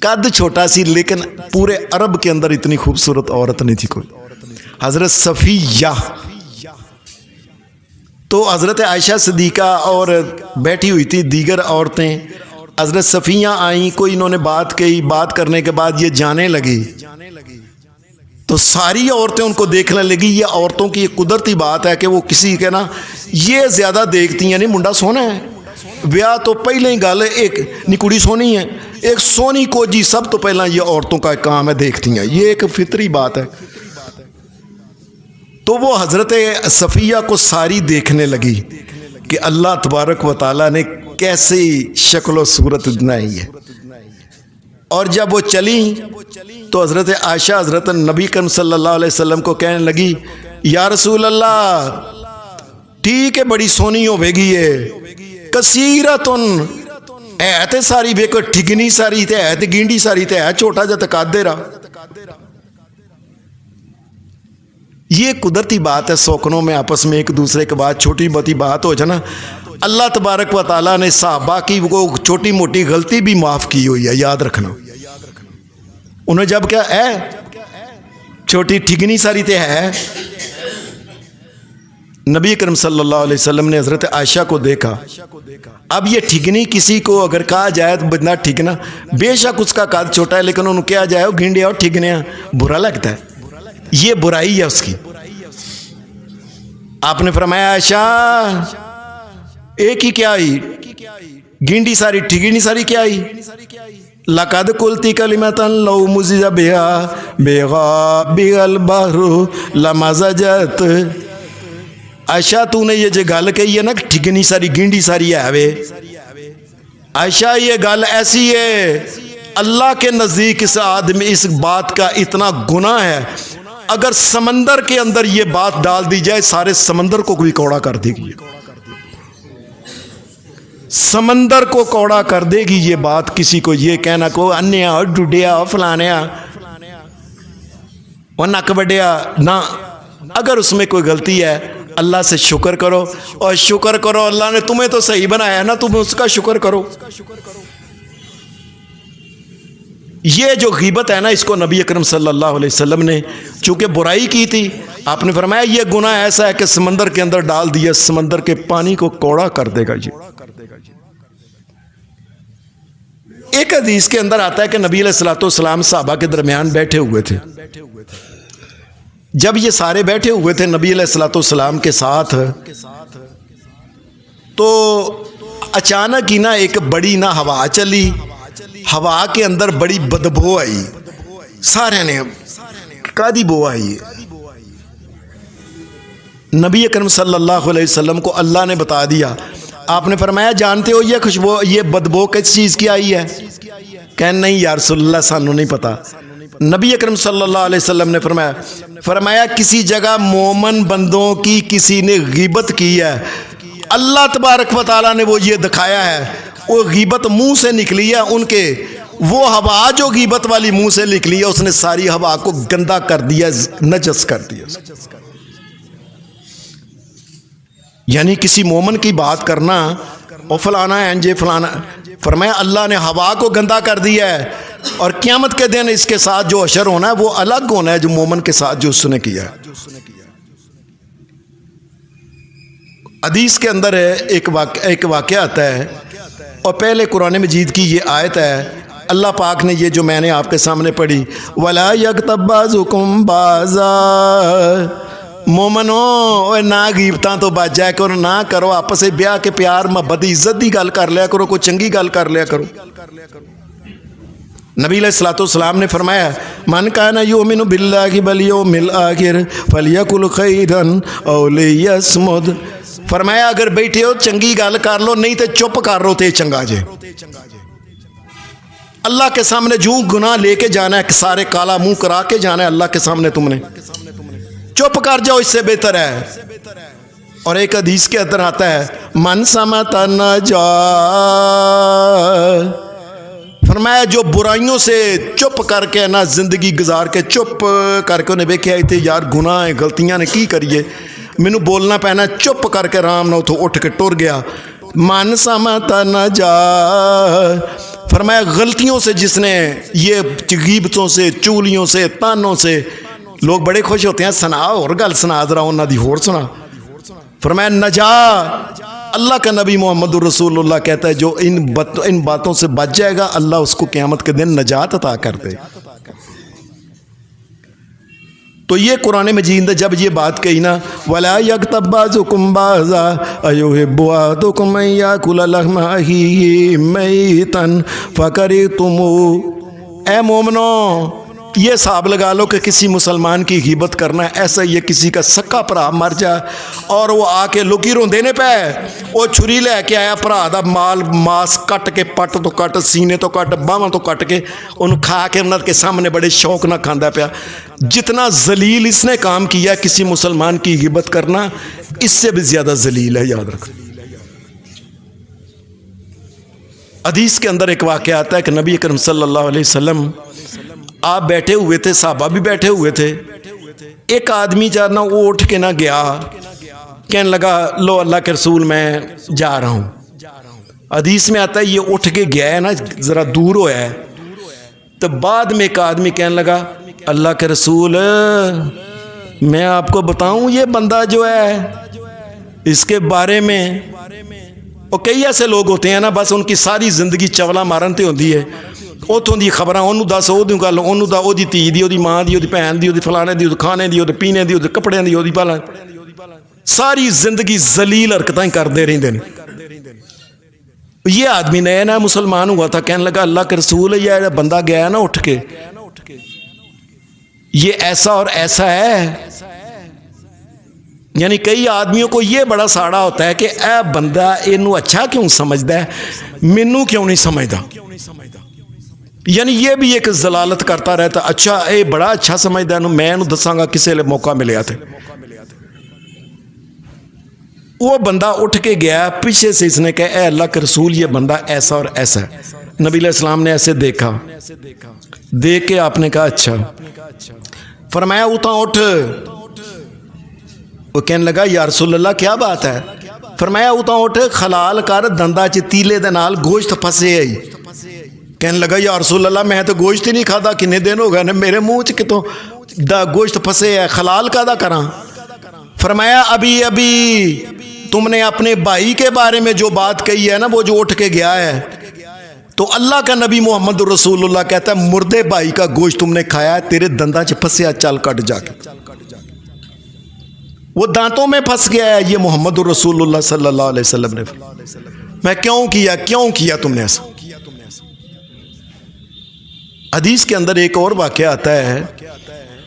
قد چھوٹا سی، لیکن پورے عرب کے اندر اتنی خوبصورت عورت نہیں تھی کوئی، حضرت صفیہ۔ تو حضرت عائشہ صدیقہ اور بیٹھی ہوئی تھی دیگر عورتیں، حضرت صفیہ آئیں، کوئی انہوں نے بات کہی، بات کرنے کے بعد یہ جانے لگی تو ساری عورتیں ان کو دیکھنے لگی۔ یہ عورتوں کی یہ قدرتی بات ہے کہ وہ کسی کے نا یہ زیادہ دیکھتی ہیں، نہیں منڈا سونا ہے، بیاہ تو پہلے ہی گل ایک نکڑی سونی ہے، ایک سونی کو جی سب تو پہلا یہ عورتوں کا کام ہے، دیکھتی ہیں، یہ ایک فطری بات ہے۔ تو وہ حضرت صفیہ کو ساری دیکھنے لگی کہ اللہ تبارک و تعالیٰ نے کیسی شکل و صورت بنائی ہے۔ اور جب وہ چلیں تو حضرت عائشہ حضرت نبی کریم صلی اللہ علیہ وسلم کو کہنے لگی، یا رسول اللہ ٹھیک ہے بڑی سونی ہوے گی ہے، کثیرتن ہے تے ساری ویکو، ٹھگنی ساری تے ہے تے گینڈی ساری تے ہے، چھوٹا جا تقادر آ۔ یہ قدرتی بات ہے، سوکنوں میں آپس میں ایک دوسرے کے بعد چھوٹی موٹی بات ہو جانا۔ اللہ تبارک و تعالیٰ نے صحابہ کی وہ چھوٹی موٹی غلطی بھی معاف کی ہوئی ہے، یاد رکھنا۔ انہیں جب کیا ہے چھوٹی ٹھگنی ساری تے ہے، نبی کریم صلی اللہ علیہ وسلم نے حضرت عائشہ کو دیکھا۔ اب یہ ٹھگنی کسی کو اگر کہا جائے تو بنا ٹھگنا، بے شک اس کا قد چھوٹا ہے، لیکن انہوں کیا جائے وہ گھنڈیا اور ٹھگنیا، برا لگتا ہے، یہ برائی ہے اس کی۔ آپ نے فرمایا عائشہ ایک ہی کیا آئی، گنڈی ساری ٹھگنی ساری کیا آئی، لقد قلتی کلمتن لو مزج بها بها البحر لمزجت۔ عائشہ تو نے یہ جو گل کہی ہے نا ٹھگنی ساری گنڈی ساری ہے وے، عائشہ یہ گل ایسی ہے، اللہ کے نزدیک اس آدمی اس بات کا اتنا گناہ ہے، اگر سمندر کے اندر یہ بات ڈال دی جائے سارے سمندر کو کوئی کوڑا کر دے گی، سمندر کو کوڑا کر دے گی یہ بات۔ کسی کو یہ کہنا کو انیا اور ڈڈیا اور فلانیا اور نک بڈیا نہ، اگر اس میں کوئی غلطی ہے اللہ سے شکر کرو، اور شکر کرو اللہ نے تمہیں تو صحیح بنایا نا، تم اس کا شکر کرو۔ یہ جو غیبت ہے نا اس کو نبی اکرم صلی اللہ علیہ وسلم نے چونکہ برائی کی تھی، آپ نے فرمایا یہ گناہ ایسا ہے کہ سمندر کے اندر ڈال دیا سمندر کے پانی کو کوڑا کر دے گا۔ ایک حدیث کے اندر آتا ہے کہ نبی علیہ الصلوۃ والسلام صحابہ کے درمیان بیٹھے ہوئے تھے، جب یہ سارے بیٹھے ہوئے تھے نبی علیہ الصلوۃ والسلام کے ساتھ، تو اچانک ہی نا ایک بڑی نا ہوا چلی، ہوا کے اندر بڑی بدبو آئی، سارے نے کادی بو آئی۔ نبی اکرم صلی اللہ علیہ وسلم کو اللہ نے بتا دیا، آپ نے فرمایا جانتے ہو یہ خوشبو یہ بدبو کس چیز کی آئی ہے؟ کہ نہیں یا رسول اللہ سانو نہیں پتا۔ نبی اکرم صلی اللہ علیہ وسلم نے فرمایا کسی جگہ مومن بندوں کی کسی نے غیبت کی ہے اللہ تبارک و تعالیٰ نے وہ یہ دکھایا ہے، وہ غیبت منہ سے نکلی ہے ان کے، وہ ہوا جو غیبت والی منہ سے نکلی ہے اس نے ساری ہوا کو گندا کر دیا، نجس کر دیا۔ یعنی کسی مومن کی بات کرنا اور فلانا ہے انجے فلانا، فرمایا اللہ نے ہوا کو گندا کر دیا ہے، اور قیامت کے دن اس کے ساتھ جو حشر ہونا ہے وہ الگ ہونا ہے جو مومن کے ساتھ جو اس نے کیا ہے۔ حدیث کے اندر ایک واقعہ آتا ہے، اور پہلے قرآن مجید کی یہ آیت ہے، اللہ پاک نے یہ جو میں نے آپ کے سامنے پڑھی، وَلَا يَغْتَبْ بَعْضُكُمْ بَعْضًا، مومنو نہ غیبتاں تو بچ جائے کرو، نہ کرو آپس میں بیاہ کے پیار محبت عزت دی گل کر لیا کرو، کوئی چنگی گل کر لیا کرو۔ نبی علیہ الصلوۃ والسلام نے فرمایا من کان یؤمن باللہ والیوم الآخر فلیقل خیرا او لیصمت، فرمایا اگر بیٹھے ہو چنگی گل کر لو، نہیں تے چپ کر لو تے چنگا جے۔ اللہ کے سامنے جو گناہ لے کے جانا ہے، سارے کالا منہ کرا کے جانا ہے اللہ کے سامنے، تم نے چپ کر جاؤ، اس سے بہتر ہے۔ اور ایک حدیث کے اندر آتا ہے من سمت نجا، فرمایا جو برائیوں سے چپ کر کے نہ زندگی گزار کے چپ کر کے انہیں ویکھیا تے یار گناہ ہے غلطیاں نے کی کریے، مینوں بولنا پینا، چپ کر کے آرام نہ اتھوں اٹھ کے ٹر گیا، من سمت نجا، فرمایا غلطیوں سے جس نے، یہ غیبتوں سے، چولیوں سے، تانوں سے، لوگ بڑے خوش ہوتے ہیں سنا اور گل سنا ذرا انہاں دی ہور سنا، فرمایا نجا، اللہ کا نبی محمد رسول اللہ کہتا ہے جو ان باتوں سے بچ جائے گا اللہ اس کو قیامت کے دن نجات عطا کر دے۔ تو یہ قرآن مجید نے جب یہ بات کہی نا وَلَا يَغْتَبْ بَعْضُكُمْ بَعْضًا أَيُحِبُّ أَحَدُكُمْ أَن يَأْكُلَ لَحْمَ أَخِيهِ مَيْتًا فَكَرِهْتُمُوهُ، اے مومنو یہ حساب لگا لو کہ کسی مسلمان کی غیبت کرنا ہے ایسا یہ کسی کا سکا بھرا مر جائے اور وہ آ کے لوکی روندے پے، وہ چھری لے کے آیا بھرا دا ماس کٹ کے پٹ تو کٹ، سینے تو کٹ، باہواں تو کٹ کے انہوں کھا کے انہوں کے سامنے بڑے شوق نہ کھاندا پیا۔ جتنا ذلیل اس نے کام کیا کسی مسلمان کی غیبت کرنا، اس سے بھی زیادہ ذلیل ہے، یاد رکھ۔ حدیث کے اندر ایک واقعہ آتا ہے کہ نبی اکرم صلی اللہ علیہ وسلم آپ بیٹھے ہوئے تھے، صحابہ بھی بیٹھے ہوئے تھے، ایک آدمی جانا وہ اٹھ کے نہ گیا، کہنے لگا لو اللہ کے رسول میں جا رہا ہوں۔ حدیث میں آتا ہے یہ اٹھ کے گیا ہے نا ذرا دور ہوا ہے، تو بعد میں ایک آدمی کہنے لگا اللہ کے رسول میں آپ کو بتاؤں یہ بندہ جو ہے اس کے بارے میں، اور کئی ایسے لوگ ہوتے ہیں نا بس ان کی ساری زندگی چولا مارن تے ہوندی ہے، اتوں دی خبراں انہوں دس، وہ گل انہوں دا، وہ دھی دی، وہ ماں دی، وہ بھن دی، وہ فلانے دی، وہ کھانے دی، وہ پینے دی، وہ کپڑے دی، وہ پالا، ساری زندگی ذلیل حرکتیں کرتے رہتے ہیں۔ یہ آدمی نیا نیا مسلمان ہوا تھا، کہنے لگا اللہ کے رسول یہ بندہ گیا نا اٹھ کے یہ ایسا اور ایسا ہے، یعنی کئی آدمیوں کو یہ بڑا ساڑا ہوتا ہے کہ اے بندہ اینو اچھا کیوں سمجھدا ہے، مینوں کیوں نہیں سمجھدا، یعنی یہ بھی ایک ضلالت کرتا رہتا، اچھا اے بڑا اچھا سمجھدا ہے، میں انہوں دساں گا کسے لئے موقع ملیا تھے۔ وہ بندہ اٹھ کے گیا، پیچھے سے اس نے کہا اے اللہ کے رسول یہ بندہ ایسا اور ایسا ہے۔ نبی علیہ السلام نے ایسے دیکھا، دیکھ کے آپ نے کہا اچھا، فرمایا اٹھا اٹھ، وہ کہنے لگا یا رسول اللہ کیا بات ہے، فرمایا اٹھا اٹھ خلال کر دندا چ تیلے دے نال گوشت پھسے آئی، کہنے لگا یا رسول اللہ میں تو گوشت ہی نہیں کھادا، کنے دن ہو گئے نے میرے منہ چ کتوں دا گوشت پھسے ہے، خلال کا دا کراں، فرمایا ابھی ابھی تم نے اپنے بھائی کے بارے میں جو بات کہی ہے نا وہ جو اٹھ کے گیا ہے، تو اللہ کا نبی محمد رسول اللہ کہتا ہے مردے بھائی کا گوشت تم نے کھایا ہے، تیرے دنداں چ پھسیا، چل کٹ جا کے، وہ دانتوں میں پھنس گیا ہے۔ یہ محمد رسول اللہ صلی اللہ علیہ وسلم نے، میں کیوں کیا تم نے ایسا۔ حدیث کے اندر ایک اور واقعہ آتا ہے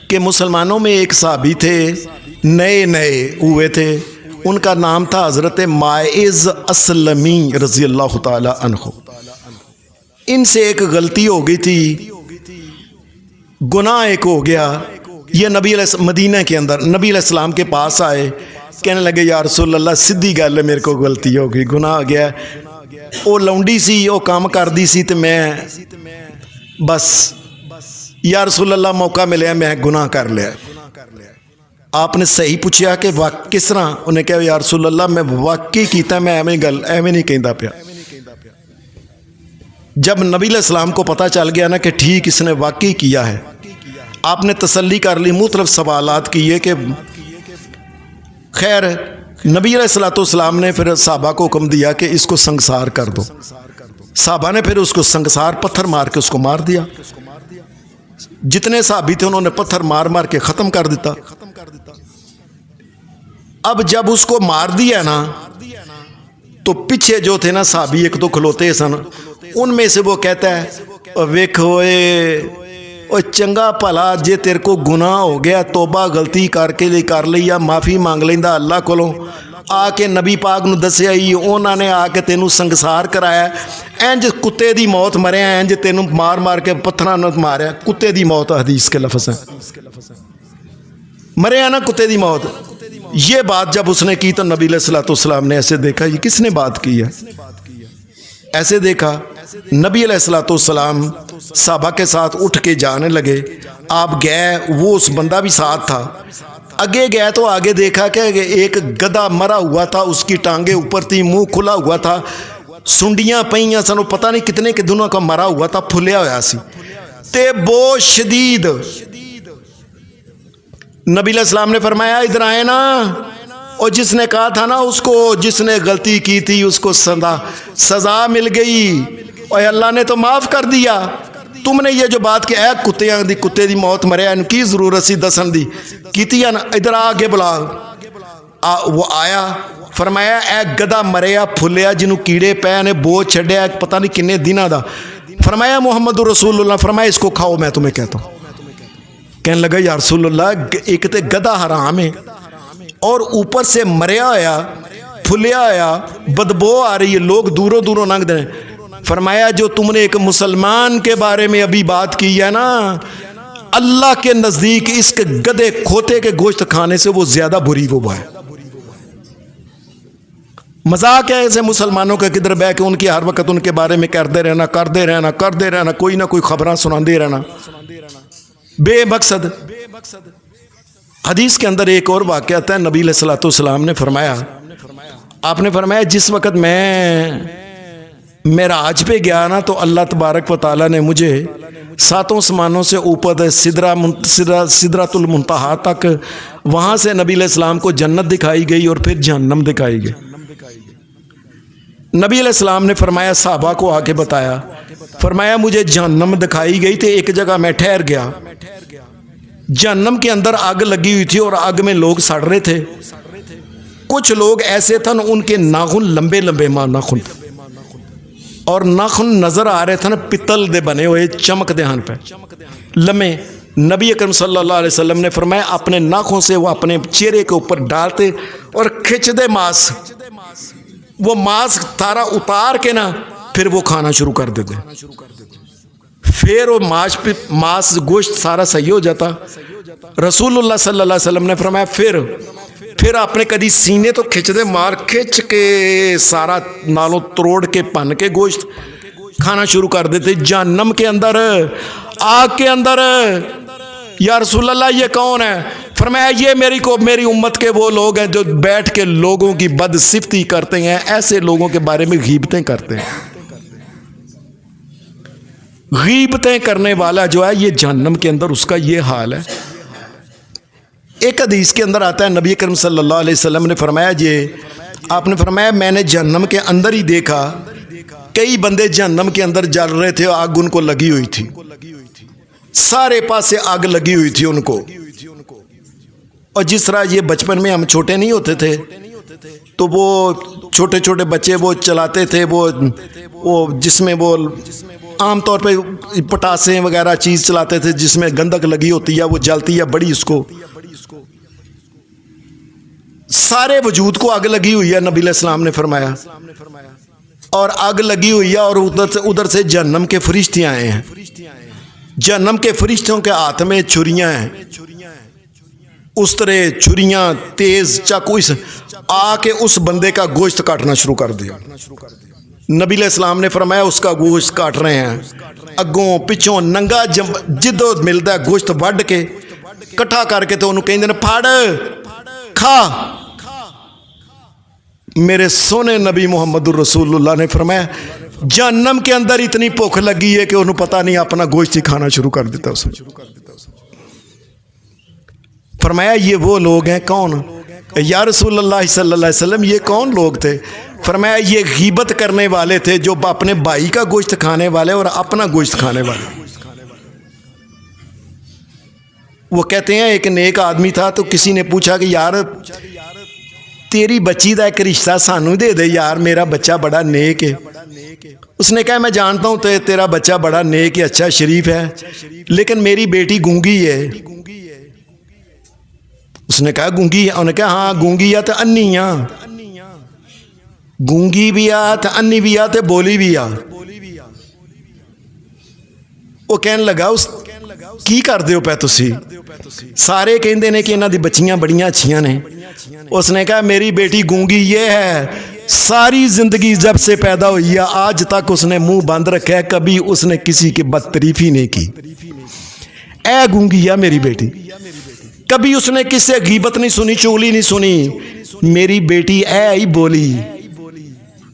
کہ مسلمانوں میں ایک صحابی تھے، نئے ہوئے تھے، ان کا نام تھا حضرت ماعز اسلمی رضی اللہ تعالی عنہ۔ ان سے ایک غلطی ہو گئی تھی، گناہ ایک ہو گیا، یہ نبی علیہ مدینہ کے اندر نبی علیہ السلام کے پاس آئے، کہنے لگے یا رسول اللہ سیدھی گل ہے، میرے کو غلطی ہو گئی، گناہ ہو گیا. وہ لونڈی سی، وہ کام کردی سی تے میں بس یا رسول اللہ موقع ملیا میں گناہ کر لیا. آپ نے صحیح پوچھا کہ کس طرح؟ انہیں کہا یا رسول اللہ میں واقعی کیتا، میں ایویں نہیں کہندا پیا. جب نبی علیہ السلام کو پتہ چل گیا نا کہ ٹھیک اس نے واقعی کیا ہے، آپ نے تسلی کر لی، مختلف سوالات کیے کہ خیر. نبی علیہ السلام نے پھر صحابہ کو حکم دیا کہ اس کو سنگسار کر دو. صحابہ نے پھر اس کو سنگسار پتھر مار کے اس کو مار دیا. جتنے صحابی تھے انہوں نے پتھر مار مار کے ختم کر دیتا. اب جب اس کو مار دیا نا تو پیچھے جو تھے نا صحابی ایک دو کھلوتے سن، ان میں سے وہ کہتا ہے ویکھو او چنگا بھلا جے تیرے کو گناہ ہو گیا، توبہ غلطی کر لی یا معافی مانگ لیندا اللہ کولوں، آ کے نبی پاک نو دسیا ہی انہوں نے آ کے تینوں سنگسار کرایا. انج کتے دی موت مریا، انج تینوں مار مار کے پتھراں نال ماریا، کتے دی موت حدیث کے لفظ ہیں، مریا نا کتے دی موت. یہ بات جب اس نے کی تو نبی علیہ السلام نے ایسے دیکھا یہ کس نے بات کی ہے، ایسے دیکھا. نبی علیہ السلام صحابہ کے ساتھ اٹھ کے جانے لگے. آپ گئے، وہ اس بندہ بھی ساتھ تھا. آگے گئے تو آگے دیکھا کہ ایک گدھا مرا ہوا تھا، اس کی ٹانگیں اوپر تھی، منہ کھلا ہوا تھا، سنڈیاں پئیاں سن، پتہ نہیں کتنے کے دنوں کا مرا ہوا تھا، پھلیا ہوا سی تے بہت شدید. نبی علیہ السلام نے فرمایا ادھر آئے نا، اور جس نے کہا تھا نا اس کو، جس نے غلطی کی تھی اس کو سزا مل گئی اور اللہ نے تو معاف کر دیا. تم نے یہ جو بات کہ اے کتے دی موت مریا، ان کی ضرورت سی دسن دی کیتی ہے نا، ادھر آگے بلا. وہ آیا، فرمایا اے گدھا مریا پھلیا جنہوں کیڑے پے نے بوجھ چھڈیا پتہ نہیں کنے دنوں دا. فرمایا محمد رسول اللہ، فرمایا اس کو کھاؤ میں تمہیں کہتا ہوں. کہنے لگا یا رسول اللہ ایک تے گدھا حرام ہے اور اوپر سے مریا آیا پھلیا آیا، بدبو آ رہی ہے، لوگ دوروں دوروں لنگ دیں. فرمایا جو تم نے ایک مسلمان کے بارے میں ابھی بات کی ہے نا، اللہ کے نزدیک اس کے گدھے کھوتے کے گوشت کھانے سے وہ زیادہ بری وہ ہے. مذاق ہے ایسے مسلمانوں کا کدھر بہ کے ان کی ہر وقت ان کے بارے میں کرتے رہنا کوئی نہ کوئی خبراں سناندے رہنا بے مقصد. حدیث کے اندر ایک اور واقعہ ہے. نبی علیہ السلام نے فرمایا، آپ نے فرمایا جس وقت میں معراج پہ گیا نا تو اللہ تبارک و تعالیٰ نے مجھے 7 آسمانوں سے اوپر سدرۃ المنتہا تک، وہاں سے نبی علیہ السلام کو جنت دکھائی گئی اور پھر جہنم دکھائی گئی. نبی علیہ السلام نے فرمایا صحابہ کو آ کے بتایا، فرمایا مجھے جہنم دکھائی گئی تھی، ایک جگہ میں ٹھہر گیا. جہنم کے اندر آگ لگی ہوئی تھی اور آگ میں لوگ سڑ رہے تھے. کچھ لوگ ایسے تھے ان کے ناخن لمبے لمبے ناخن اور ناخن نظر آ رہے تھے نا پتل دے بنے ہوئے، چمک دے ہن پہ لمے. نبی اکرم صلی اللہ علیہ وسلم نے فرمایا اپنے ناخن سے وہ اپنے چہرے کے اوپر ڈالتے اور کھچ دے ماس، وہ ماس تارا اتار کے نا پھر وہ کھانا شروع کر دیتے. پھر وہ ماس گوشت سارا صحیح ہو جاتا. رسول اللہ صلی اللہ علیہ وسلم نے فرمایا پھر اپنے کدی سینے تو کھچ دے مار، کھچ کے سارا نالوں تروڑ کے پن کے گوشت کھانا شروع کر دیتے. جہنم کے اندر، آگ کے اندر. یا رسول اللہ یہ کون ہے؟ فرمایا یہ میری امت کے وہ لوگ ہیں جو بیٹھ کے لوگوں کی بد صفتی کرتے ہیں، ایسے لوگوں کے بارے میں غیبتیں کرتے ہیں. غیبتیں کرنے والا جو ہے یہ جہنم کے اندر اس کا یہ حال ہے. ایک حدیث کے اندر آتا ہے نبی کریم صلی اللہ علیہ وسلم نے فرمایا آپ نے فرمایا میں نے جہنم کے اندر ہی دیکھا کئی بندے جہنم کے اندر جل رہے تھے، آگ ان کو لگی ہوئی تھی، سارے پاسے آگ لگی ہوئی تھی ان کو. اور جس طرح یہ بچپن میں ہم چھوٹے نہیں ہوتے تھے تو وہ چھوٹے چھوٹے بچے وہ چلاتے تھے وہ جس میں وہ عام طور پہ پٹاسے وغیرہ چیز چلاتے تھے جس میں گندک لگی ہوتی ہے، وہ جلتی ہے بڑی، اس کو سارے وجود کو آگ لگی ہوئی ہے. نبی علیہ السلام نے فرمایا اور آگ لگی ہوئی ہے اور ادھر سے جہنم کے فرشتے آئے ہیں. جہنم کے فرشتوں کے ہاتھ میں چھریاں ہیں. اس طرح چھریاں تیز چاقو آ کے اس بندے کا گوشت کاٹنا شروع کر دیا۔ نبی علیہ السلام نے فرمایا اس کا گوشت کاٹ رہے ہیں، اگوں پچھوں ننگا جدو ملتا ہے گوشت وڈ کے کٹھا کر کے تو انہوں کہیں دینا پھاڑ کھا۔ میرے سونے نبی محمد الرسول اللہ نے فرمایا جہنم کے اندر اتنی بھوک لگی ہے کہ انہوں پتہ نہیں اپنا گوشت ہی کھانا شروع کر دیتا اس نے۔ فرمایا یہ وہ لوگ ہیں کون؟ یا رسول اللہ صلی اللہ علیہ وسلم یہ کون لوگ تھے؟ فرمایا یہ غیبت کرنے والے تھے جو اپنے بھائی کا گوشت کھانے والے اور اپنا گوشت کھانے والے۔ وہ کہتے ہیں ایک نیک آدمی تھا تو کسی نے پوچھا کہ یار تیری بچی دا ایک رشتہ سانو دے دے یار، میرا بچہ بڑا نیک ہے۔ اس نے کہا میں جانتا ہوں تیرا بچہ بڑا نیک ہے، اچھا شریف ہے، لیکن میری بیٹی گونگی ہے۔ اس نے کہا گونگی ہے؟ انہوں نے کہا ہاں گونگی ہے تو انی ہے، گونگی بھی آ تو انی بھی آ تو بولی بھی آ۔ وہ کہنے لگا اس کی کر دیو پہ تسی؟ سارے کہندے نے کہ انہاں دی بچیاں بڑیاں اچھیاں نے۔ اس نے کہا میری بیٹی گونگی یہ ہے، ساری زندگی جب سے پیدا ہوئی ہے آج تک اس نے منہ بند رکھا ہے، کبھی اس نے کسی کی بدتریفی نہیں کی۔ اے گونگی ہے میری بیٹی، کبھی اس نے کس سے غیبت نہیں سنی، چغلی نہیں سنی۔ میری بیٹی اے ہی بولی،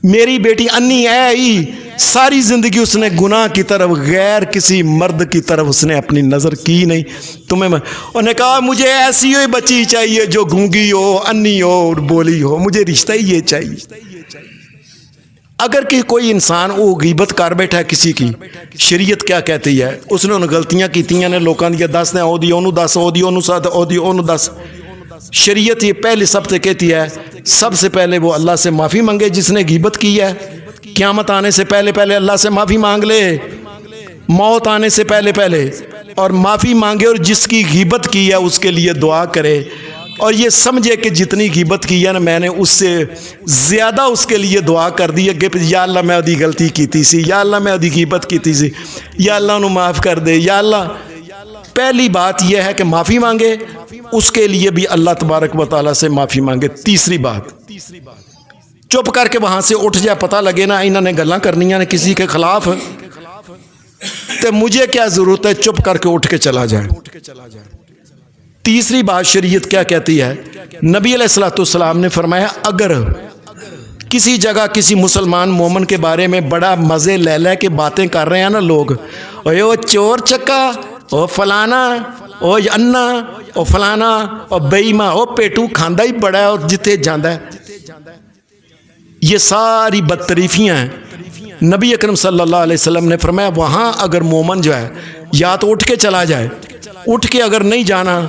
میری بیٹی انی اے ہی، ساری زندگی اس نے گناہ کی طرف غیر کسی مرد کی طرف اس نے اپنی نظر کی نہیں۔ تمہیں انہوں نے کہا مجھے ایسی ہوئی بچی چاہیے جو گونگی ہو، انی ہو اور بولی ہو، مجھے رشتہ ہی یہ چاہیے۔ اگر کہ کوئی انسان وہ غیبت کر بیٹھا ہے کسی کی، شریعت کیا کہتی ہے؟ اس نے انہوں غلطیاں کیتیاں نے لوکاں دیا دس نے، او دی اونوں دس، او دی اونوں سات، او دی اونوں دس۔ شریعت یہ پہلے سب سے کہتی ہے سب سے پہلے وہ اللہ سے معافی مانگے جس نے غیبت کی ہے، قیامت آنے سے پہلے پہلے اللہ سے معافی مانگ لے، موت آنے سے پہلے پہلے، اور معافی مانگے، اور جس کی غیبت کی ہے اس کے لیے دعا کرے، اور یہ سمجھے کہ جتنی غیبت کی ہے نا میں نے اس سے زیادہ اس کے لیے دعا کر دی ہے کہ یا اللہ میں ادھی غلطی کیتی سی، یا اللہ میں ادھی غیبت کیتی سی، یا اللہ انہوں معاف کر دے، یا اللہ۔ پہلی بات یہ ہے کہ معافی مانگے، اس کے لیے بھی اللہ تبارک و تعالیٰ سے معافی مانگے۔ تیسری بات، چپ کر کے وہاں سے اٹھ جائے، پتہ لگے نا انہوں نے گلاں کرنیاں نے کسی کے خلاف، تو مجھے کیا ضرورت ہے، چپ کر کے اٹھ کے چلا جائے۔ تیسری بات شریعت کیا کہتی ہے؟ نبی علیہ الصلوۃ والسلام نے فرمایا اگر کسی جگہ کسی مسلمان مومن کے بارے میں بڑا مزے لے لے کے باتیں کر رہے ہیں نا لوگ، اوے وہ چور چکا، او فلانا، او انا، او فلانا، او بےایمان، او پیٹو کھاندا ہی بڑا ہے اور جتے جاندا ہے، یہ ساری بدتریفیاں ہیں۔ نبی اکرم صلی اللہ علیہ وسلم نے فرمایا وہاں اگر مومن جو ہے یا تو اٹھ کے چلا جائے، اٹھ کے اگر نہیں جانا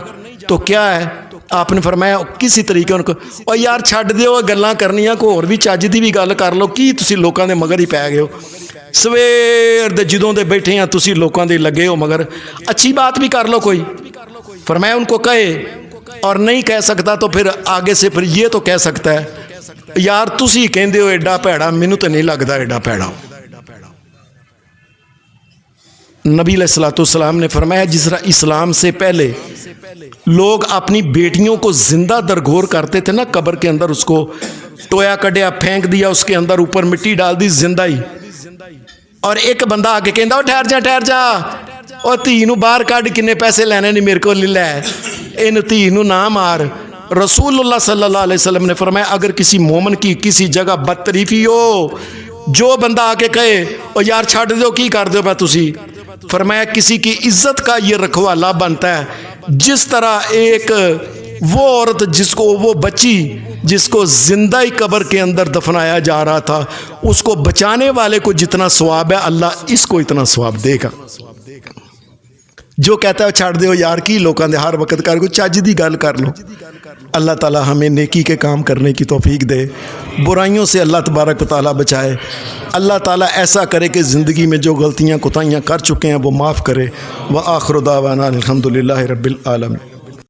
تو کیا ہے؟ آپ نے فرمایا کسی طریقے ان کو اور یار چھڈ دیو گلاں کرنیاں، کو اور بھی چج دی بھی گل کر لو، کی تسی لوکاں دے مگر ہی پی گئے ہو، سویر دے جدوں دے بیٹھے ہیں تسی لوکاں دے لگے ہو، مگر اچھی بات بھی کر لو کوئی۔ فرمایا ان کو کہے، اور نہیں کہہ سکتا تو پھر آگے سے پھر یہ تو کہہ سکتا ہے یار تسی کہندے ہو ایڈا پیڑا، مینوں تو نہیں لگدا ایڈا پیڑا۔ نبی علیہ الصلوۃ والسلام نے فرمایا جس طرح اسلام سے پہلے لوگ اپنی بیٹیوں کو زندہ درگور کرتے تھے نا قبر کے اندر، اس کو ٹویا کڈیا پھینک دیا اس کے اندر، اوپر مٹی ڈال دی زندہ ہی، اور ایک بندہ آ کے کہندا او ٹھہر جا او تھی نو باہر کڈ، کنے پیسے لینے نہیں میرے کو لے اینو تھی نو نہ مار۔ رسول اللہ صلی اللہ علیہ وسلم نے فرمایا اگر کسی مومن کی کسی جگہ بدتریفی ہو، جو بندہ آ کے کہے او یار چھڈ دیو کی کر دیو پہ تسی، فرمایا کسی کی عزت کا یہ رکھوالا بنتا ہے، جس طرح ایک وہ عورت جس کو وہ بچی جس کو زندہ ہی قبر کے اندر دفنایا جا رہا تھا، اس کو بچانے والے کو جتنا ثواب ہے اللہ اس کو اتنا ثواب دے گا۔ جو کہتا ہے چھڑ دیو یار کی لوکاں دے ہر وقت کر کو چج دی گل کر لو۔ اللہ تعالی ہمیں نیکی کے کام کرنے کی توفیق دے، برائیوں سے اللہ تبارک و تعالی بچائے۔ اللہ تعالی ایسا کرے کہ زندگی میں جو غلطیاں کوتاہیاں کر چکے ہیں وہ معاف کرے۔ وآخر دعوانا الحمدللہ رب العالمین۔